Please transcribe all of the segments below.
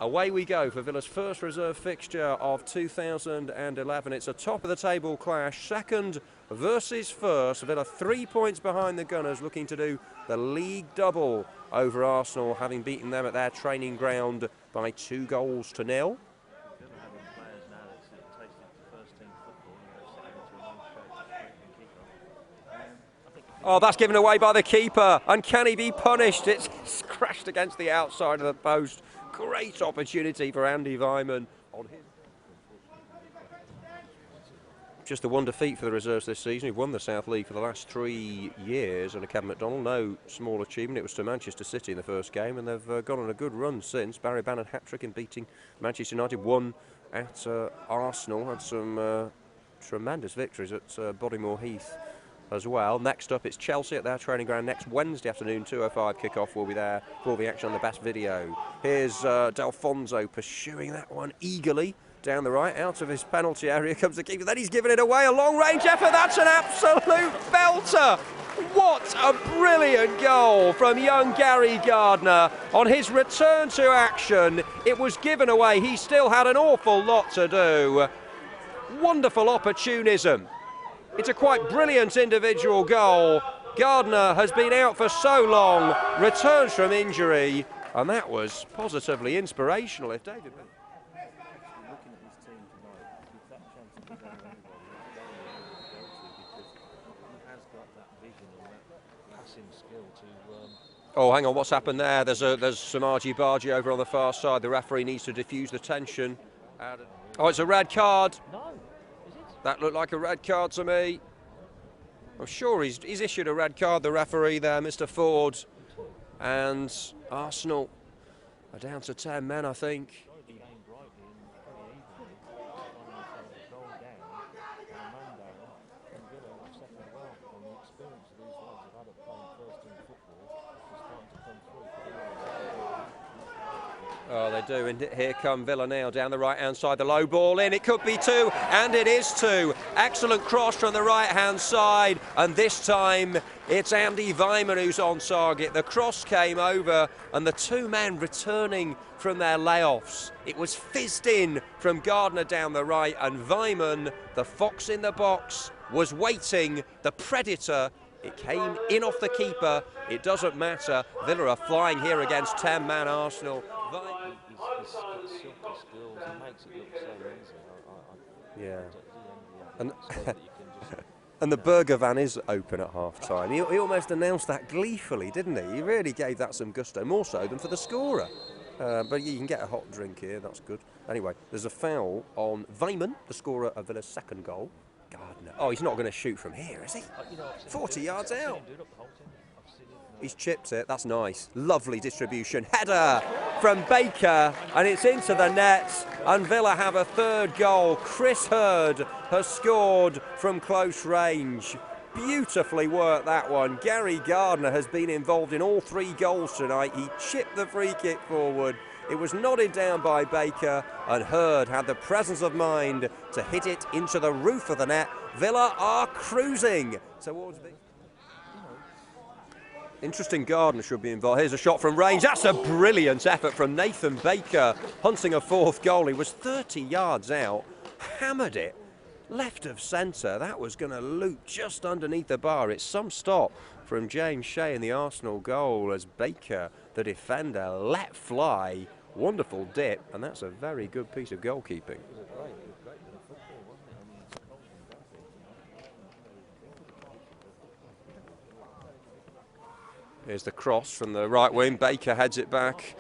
away we go for Villa's first reserve fixture of 2011. It's a top-of-the-table clash, second versus first. Villa 3 points behind the Gunners, looking to do the league double over Arsenal, having beaten them at their training ground by 2-0. Oh, that's given away by the keeper, and can he be punished? It's crashed against the outside of the post. Great opportunity for Andy Weimann. Just the one defeat for the reserves this season. We've won the South League for the last 3 years under Kevin McDonald. No small achievement. It was to Manchester City in the first game, and they've gone on a good run since. Barry Bannon hat-trick in beating Manchester United. Won at Arsenal. Had some tremendous victories at Bodymore Heath as well. Next up, it's Chelsea at their training ground next Wednesday afternoon. 2:05 kickoff. Will be there for the action on the best video. Here's Delfouneso pursuing that one eagerly down the right. Out of his penalty area comes the keeper. Then he's given it away. A long-range effort. That's an absolute belter. What a brilliant goal from young Gary Gardner. On his return to action, it was given away. He still had an awful lot to do. Wonderful opportunism. It's a quite brilliant individual goal. Gardner has been out for so long, returns from injury, and that was positively inspirational. If David... Oh, hang on, what's happened there? There's some argy-bargy over on the far side. The referee needs to diffuse the tension. Oh, it's a red card. No. That looked like a red card to me. I'm sure he's issued a red card, the referee there, Mr. Ford. And Arsenal are down to 10 men, I think. Oh, they do, and here come Villa now down the right-hand side. The low ball in, it could be 2, and it is 2. Excellent cross from the right-hand side, and this time it's Andy Weimann who's on target. The cross came over, and the 2 men returning from their layoffs. It was fizzed in from Gardner down the right, and Weimann, the fox in the box, was waiting. The predator, it came in off the keeper. It doesn't matter. Villa are flying here against 10-man Arsenal. He's got silky skills. He makes it look so easy. Yeah. And the burger van is open at half-time. He almost announced that gleefully, didn't he? He really gave that some gusto, more so than for the scorer. But you can get a hot drink here, that's good. Anyway, there's a foul on Weimann, the scorer of Villa's second goal. Gardner. Oh, he's not going to shoot from here, is he? 40 yards out. He's chipped it, that's nice. Lovely distribution. Header from Baker, and it's into the net. And Villa have a third goal. Chris Hurd has scored from close range. Beautifully worked, that one. Gary Gardner has been involved in all 3 goals tonight. He chipped the free kick forward. It was nodded down by Baker, and Hurd had the presence of mind to hit it into the roof of the net. Villa are cruising towards the... Interesting, Gardner should be involved. Here's a shot from range. That's a brilliant effort from Nathan Baker, hunting a 4th goal. He was 30 yards out, hammered it left of centre. That was going to loop just underneath the bar. It's some stop from James Shea in the Arsenal goal as Baker, the defender, let fly. Wonderful dip, and that's a very good piece of goalkeeping. Here's the cross from the right wing. Baker heads it back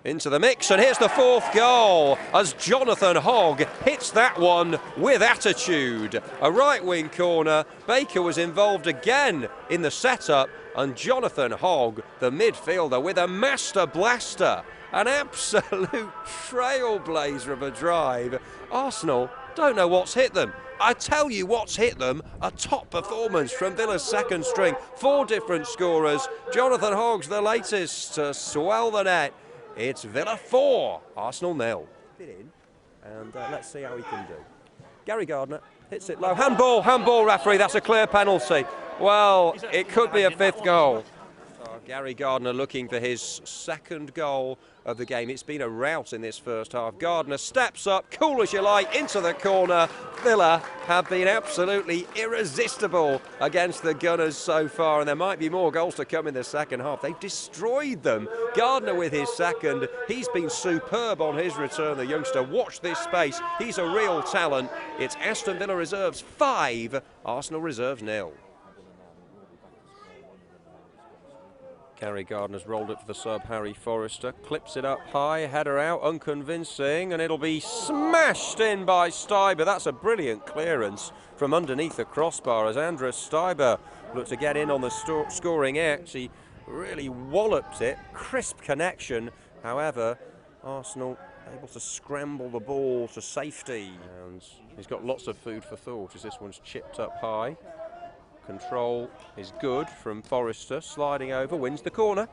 into the mix, and here's the 4th goal as Jonathan Hogg hits that one with attitude. A right wing corner. Baker was involved again in the setup, and Jonathan Hogg, the midfielder, with a master blaster. An absolute trailblazer of a drive. Arsenal don't know what's hit them. I tell you what's hit them, a top performance from Villa's second string. 4 different scorers. Jonathan Hogg's the latest to swell the net. It's Villa 4, Arsenal 0. And let's see how he can do. Gary Gardner hits it low. Handball, referee, that's a clear penalty. Well, it could be a 5th goal. Gary Gardner looking for his second goal of the game. It's been a rout in this first half. Gardner steps up, cool as you like, into the corner. Villa have been absolutely irresistible against the Gunners so far, and there might be more goals to come in the second half. They've destroyed them. Gardner with his second. He's been superb on his return, the youngster. Watch this space. He's a real talent. It's Aston Villa reserves 5, Arsenal reserves 0. Gary Gardner's rolled it for the sub, Harry Forrester, clips it up high, header out, unconvincing, and it'll be smashed in by Steiber. That's a brilliant clearance from underneath the crossbar as Andres Steiber looked to get in on the scoring act. He really wallops it, crisp connection. However, Arsenal able to scramble the ball to safety. And he's got lots of food for thought as this one's chipped up high. Control is good from Forrester, sliding over, wins the corner.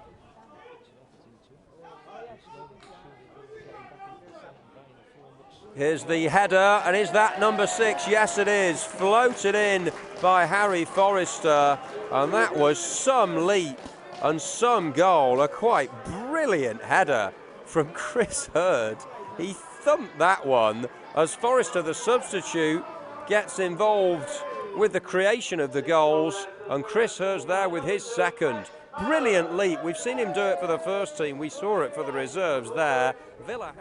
Here's the header, and is that number 6? Yes, it is. Floated in by Harry Forrester, and that was some leap and some goal. A quite brilliant header from Chris Hurd. He thumped that one as Forrester, the substitute, gets involved with the creation of the goals, and Chris Hurd's there with his second. Brilliant leap. We've seen him do it for the first team. We saw it for the reserves there. Villa.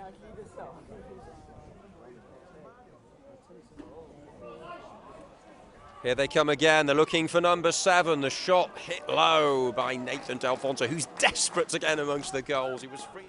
Here they come again. They're looking for number 7. The shot hit low by Nathan Delfouneso, who's desperate to get amongst the goals. He was free.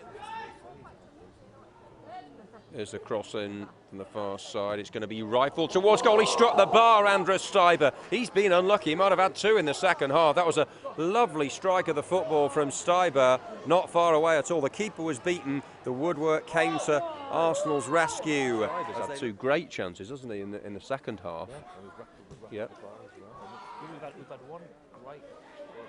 Here's the cross in from the far side. It's going to be rifled towards goal. He struck the bar, Andres Steiber. He's been unlucky. He might have had 2 in the second half. That was a lovely strike of the football from Steiber. Not far away at all. The keeper was beaten. The woodwork came to Arsenal's rescue. He's had 2 great chances, hasn't he, in the second half? Yeah. We've had one great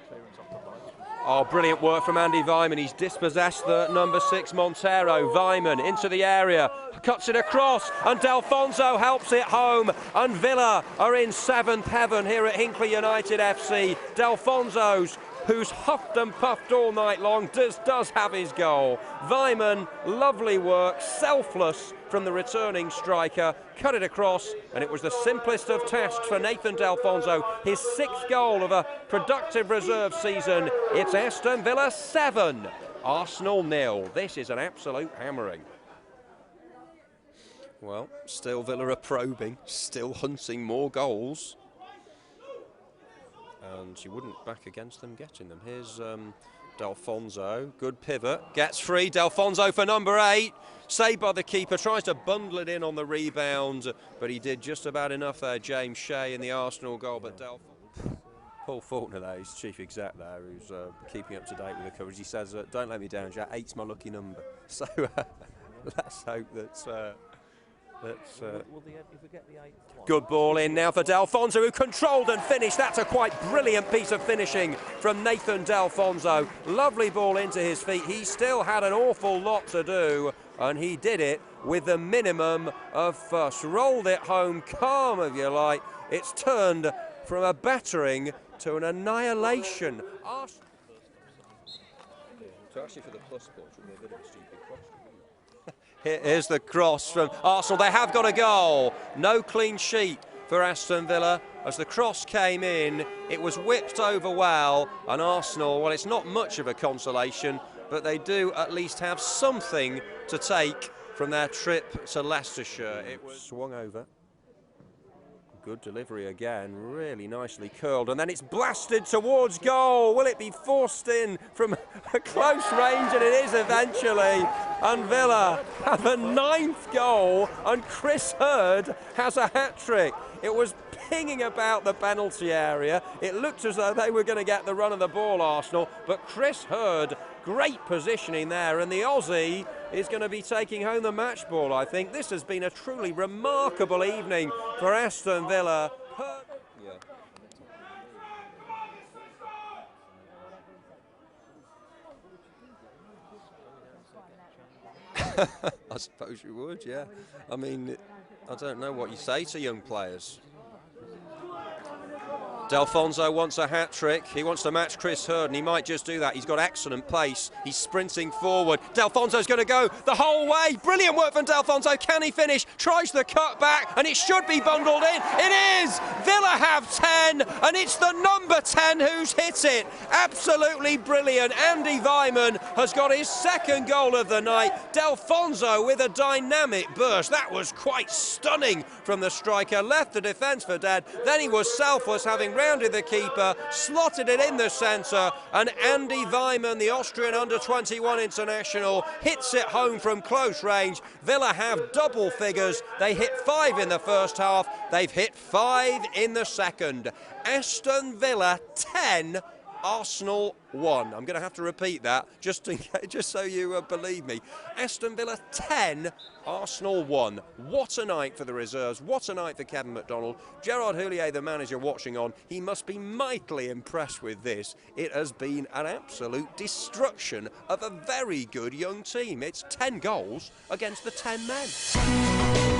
clearance off the line. Oh, brilliant work from Andy Weimann. He's dispossessed the number 6 Montero. Weimann into the area, cuts it across, and Delfouneso helps it home. And Villa are in 7th heaven here at Hinckley United FC. Delfouneso's, who's huffed and puffed all night long, does have his goal. Weimann, lovely work, selfless from the returning striker, cut it across, and it was the simplest of tasks for Nathan Delfouneso. His 6th goal of a productive reserve season. It's Aston Villa 7, Arsenal 0. This is an absolute hammering. Well, still Villa are probing, still hunting more goals. And you wouldn't back against them getting them. Here's Delfouneso, good pivot, gets free. Delfouneso for number 8, saved by the keeper, tries to bundle it in on the rebound, but he did just about enough there, James Shea, in the Arsenal goal. But Paul Faulkner there, his chief exec there, who's keeping up to date with the coverage, he says, don't let me down, Jack, 8's my lucky number. So let's hope that... Good ball in now for Delfouneso, who controlled and finished. That's a quite brilliant piece of finishing from Nathan Delfouneso. Lovely ball into his feet. He still had an awful lot to do, and he did it with the minimum of fuss. Rolled it home, calm if you like. It's turned from a battering to an annihilation. So actually for the plus sport, it would be a bit of a stupid question. Here's the cross from Arsenal. They have got a goal. No clean sheet for Aston Villa. As the cross came in, it was whipped over well, and Arsenal, well, it's not much of a consolation, but they do at least have something to take from their trip to Leicestershire. It was swung over. Good delivery again, really nicely curled, and then it's blasted towards goal. Will it be forced in from a close range? And it is eventually. And Villa have a 9th goal, and Chris Hurd has a hat-trick. It was pinging about the penalty area. It looked as though they were going to get the run of the ball, Arsenal, but Chris Hurd, great positioning there, and the Aussie is going to be taking home the match ball, I think. This has been a truly remarkable evening for Aston Villa. I suppose you would, yeah. I mean, I don't know what you say to young players. Delfouneso wants a hat-trick. He wants to match Chris Hurd, and he might just do that. He's got excellent pace. He's sprinting forward. Delfouneso's going to go the whole way. Brilliant work from Delfouneso. Can he finish? Tries the cut back, and it should be bundled in. It is! Villa have 10, and it's the number 10 who's hit it. Absolutely brilliant. Andy Weimann has got his second goal of the night. Delfouneso with a dynamic burst. That was quite stunning from the striker. Left the defence for dead. Then he was selfless, having rounded the keeper, slotted it in the centre, and Andy Weimann, the Austrian under-21 international, hits it home from close range. Villa have double figures. They hit 5 in the first half. They've hit 5 in the second. Aston Villa 10, Arsenal 1. I'm going to have to repeat that just so you believe me. Aston Villa 10, Arsenal 1. What a night for the reserves. What a night for Kevin McDonald. Gerard Houllier, the manager, watching on. He must be mightily impressed with this. It has been an absolute destruction of a very good young team. It's 10 goals against the 10 men.